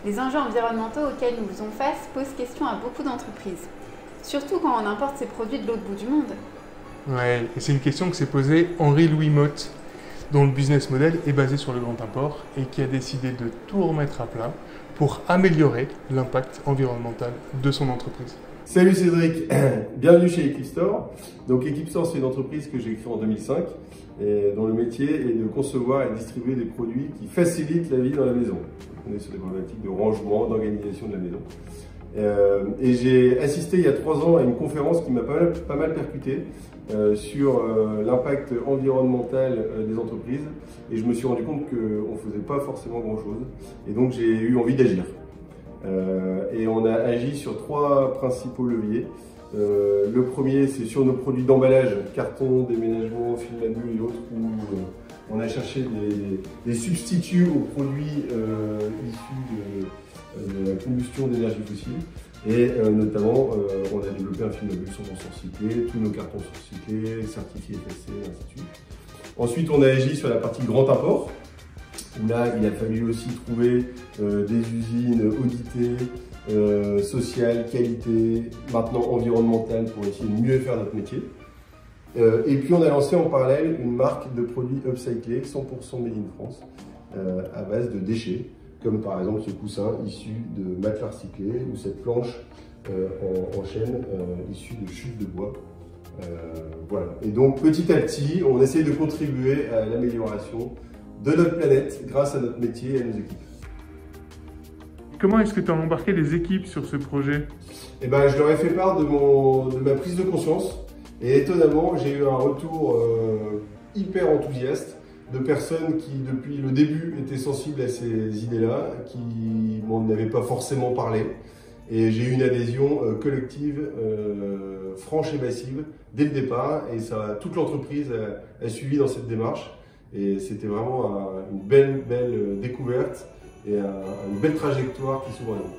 Les enjeux environnementaux auxquels nous faisons face posent question à beaucoup d'entreprises, surtout quand on importe ces produits de l'autre bout du monde. Ouais, et c'est une question que s'est posée Henri-Louis Motte, dont le business model est basé sur le grand import et qui a décidé de tout remettre à plat pour améliorer l'impact environnemental de son entreprise. Salut Cédric, bienvenue chez Equipstore. Donc Equipstore, c'est une entreprise que j'ai créée en 2005 et dont le métier est de concevoir et distribuer des produits qui facilitent la vie dans la maison. On est sur des problématiques de rangement, d'organisation de la maison. Et j'ai assisté il y a 3 ans à une conférence qui m'a pas mal percuté sur l'impact environnemental des entreprises, et je me suis rendu compte qu'on ne faisait pas forcément grand chose, et donc j'ai eu envie d'agir. Et on a agi sur 3 principaux leviers. Le premier, c'est sur nos produits d'emballage, carton, déménagement, film à bulles et autres, où on a cherché des substituts aux produits issus de la combustion d'énergie fossile. Et notamment, on a développé un film à bulles 100% recyclé, tous nos cartons sont recyclés, certifiés FSC, et ainsi de suite. Ensuite, on a agi sur la partie grand import, où là, il a fallu aussi trouver des usines auditées, sociales, qualité, maintenant environnementales, pour essayer de mieux faire notre métier. Et puis, on a lancé en parallèle une marque de produits upcyclés, 100% made in France, à base de déchets, comme par exemple ce coussin issu de matelas recyclés ou cette planche en chêne issue de chutes de bois. Voilà. Et donc petit à petit, on essaye de contribuer à l'amélioration de notre planète grâce à notre métier et à nos équipes. Comment est-ce que tu as embarqué les équipes sur ce projet? Eh ben, je leur ai fait part de ma prise de conscience, et étonnamment, j'ai eu un retour hyper enthousiaste de personnes qui, depuis le début, étaient sensibles à ces idées-là, qui m'en avaient pas forcément parlé. Et j'ai eu une adhésion collective, franche et massive, dès le départ. Et ça, toute l'entreprise a suivi dans cette démarche. Et c'était vraiment une belle découverte et une belle trajectoire qui s'ouvre à nous.